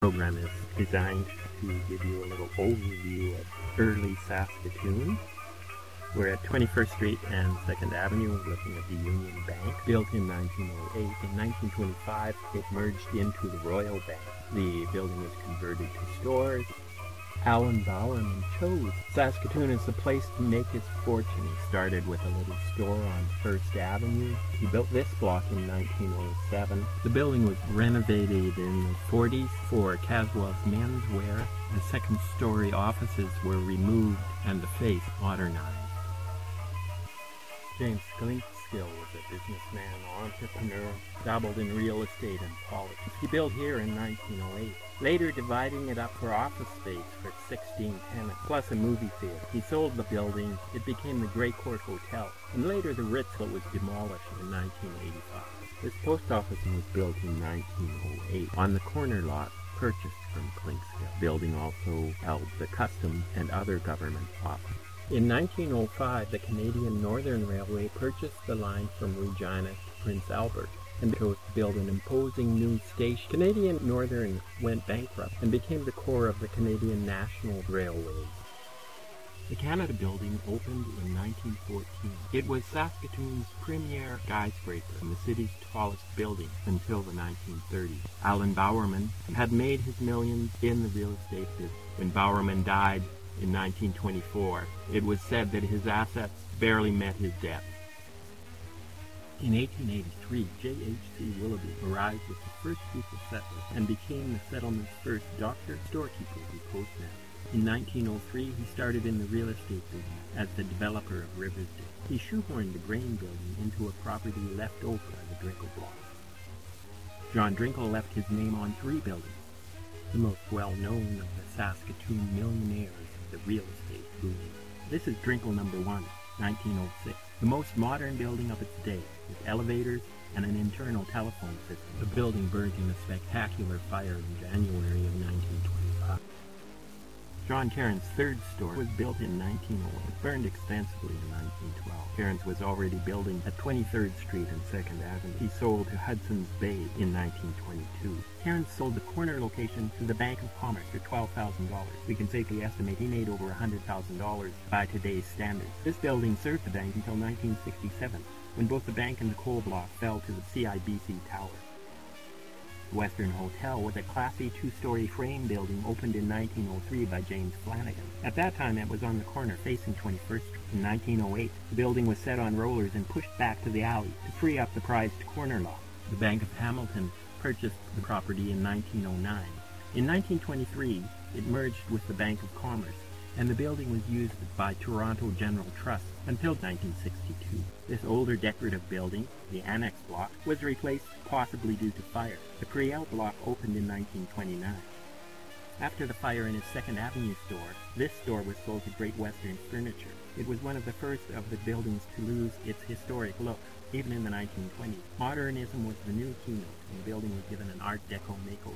program is designed to give you a little overview of early Saskatoon. We're at 21st Street and 2nd Avenue looking at the Union Bank, built in 1908. In 1925, it merged into the Royal Bank. The building was converted to stores. Alan Bowerman chose Saskatoon as the place to make his fortune. He started with a little store on 1st Avenue. He built this block in 1907. The building was renovated in the 40s for Caswell's menswear. The second-story offices were removed and the face modernized. James Skill was a businessman, entrepreneur, dabbled in real estate and politics. He built here in 1908, later dividing it up for office space for 16 tenants, plus a movie theater. He sold the building. It became the Grey Court Hotel, and later the Ritz that was demolished in 1985. This post office was built in 1908 on the corner lot purchased from Skill. The building also held the Customs and other government offices. In 1905, the Canadian Northern Railway purchased the line from Regina to Prince Albert and chose to build an imposing new station. Canadian Northern went bankrupt and became the core of the Canadian National Railways. The Canada Building opened in 1914. It was Saskatoon's premier skyscraper and the city's tallest building until the 1930s. Alan Bowerman had made his millions in the real estate business. When Bowerman died in 1924, it was said that his assets barely met his debt. In 1883, J.H.C. Willoughby arrived with the first group of settlers and became the settlement's first doctor, storekeeper, and postmaster. In 1903, he started in the real estate business as the developer of Riversdale. He shoehorned the grain building into a property left over by the Drinkle block. John Drinkle left his name on 3 buildings, the most well-known of the Saskatoon millionaires of the real estate boom. This is Drinkle number 1, 1906, the most modern building of its day, with elevators and an internal telephone system. The building burnt in a spectacular fire in January of 1925. John Cairns' third store was built in 1901. It burned extensively in 1912. Cairns was already building at 23rd Street and 2nd Avenue. He sold to Hudson's Bay in 1922. Cairns sold the corner location to the Bank of Commerce for $12,000. We can safely estimate he made over $100,000 by today's standards. This building served the bank until 1967, when both the bank and the coal block fell to the CIBC Tower. The Western Hotel was a classy 2-story frame building opened in 1903 by James Flanagan. At that time, it was on the corner facing 21st Street. In 1908, the building was set on rollers and pushed back to the alley to free up the prized corner lot. The Bank of Hamilton purchased the property in 1909. In 1923, it merged with the Bank of Commerce, and the building was used by Toronto General Trust until 1962. This older decorative building, the Annex Block, was replaced possibly due to fire. The Priel Block opened in 1929. After the fire in his 2nd Avenue store, this store was sold to Great Western Furniture. It was one of the first of the buildings to lose its historic look, even in the 1920s. Modernism was the new keynote, and the building was given an Art Deco makeover.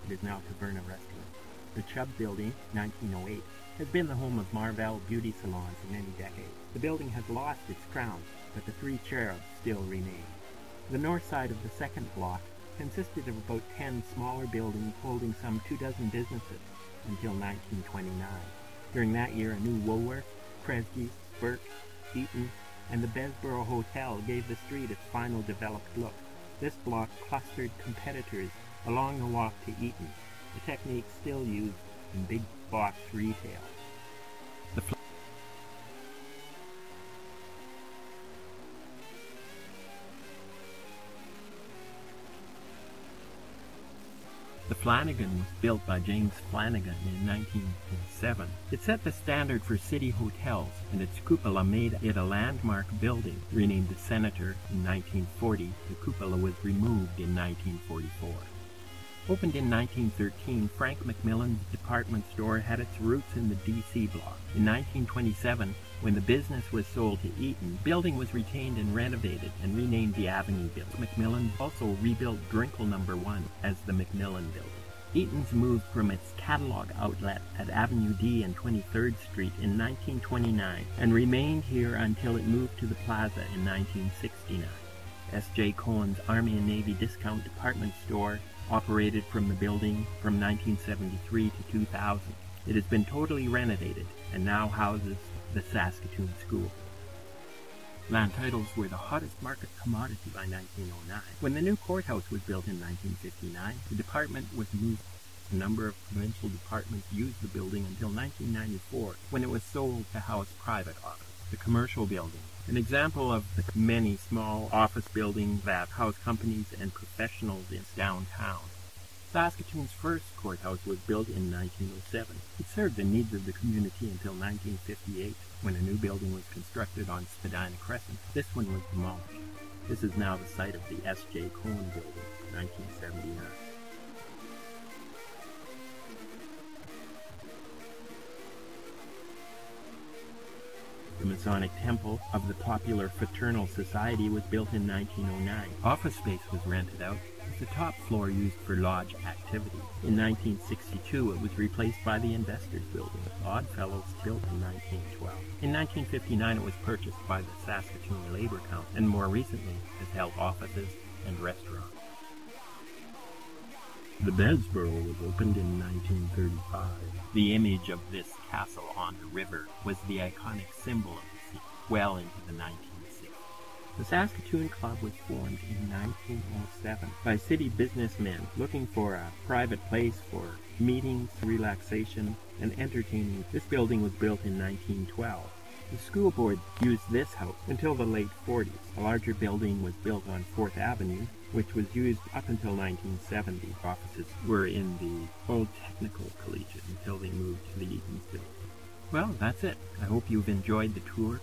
It is now Taverna Restaurant. The Chubb Building, 1908, has been the home of Marvell Beauty Salon for many decades. The building has lost its crown, but the 3 cherubs still remain. The north side of the 2nd block consisted of about 10 smaller buildings holding some 24 businesses until 1929. During that year, a new Woolworth, Kresge's, Burke, Eaton, and the Besborough Hotel gave the street its final developed look. This block clustered competitors along the walk to Eaton, a technique still used in big box retail. The Flanagan was built by James Flanagan in 1907. It set the standard for city hotels, and its cupola made it a landmark building. Renamed the Senator in 1940, the cupola was removed in 1944. Opened in 1913, Frank McMillan's department store had its roots in the DC block. In 1927, when the business was sold to Eaton, the building was retained and renovated and renamed the Avenue Building. McMillan also rebuilt Drinkle number 1 as the McMillan Building. Eaton's moved from its catalog outlet at Avenue D and 23rd Street in 1929 and remained here until it moved to the plaza in 1969. S.J. Cohen's Army and Navy discount department store operated from the building from 1973 to 2000. It has been totally renovated and now houses the Saskatoon School. Land titles were the hottest market commodity by 1909. When the new courthouse was built in 1959, the department was moved. A number of provincial departments used the building until 1994, when it was sold to house private office. The commercial building, an example of the many small office buildings that house companies and professionals in downtown. Saskatoon's first courthouse was built in 1907. It served the needs of the community until 1958, when a new building was constructed on Spadina Crescent. This one was demolished. This is now the site of the S.J. Cohn Building, 1979. The Masonic Temple of the Popular Fraternal Society was built in 1909. Office space was rented out, with the top floor used for lodge activity. In 1962, it was replaced by the Investors Building. Oddfellows built in 1912. In 1959, it was purchased by the Saskatoon Labor Council, and more recently has held offices and restaurants. The Bedsboro was opened in 1935. The image of this castle on the river was the iconic symbol of the city well into the 1960s. The Saskatoon Club was formed in 1907 by city businessmen looking for a private place for meetings, relaxation, and entertaining. This building was built in 1912. The school board used this house until the late 40s. A larger building was built on 4th Avenue, which was used up until 1970. Offices were in the old Technical Collegiate until they moved to the Eaton's Building. Well, that's it. I hope you've enjoyed the tour.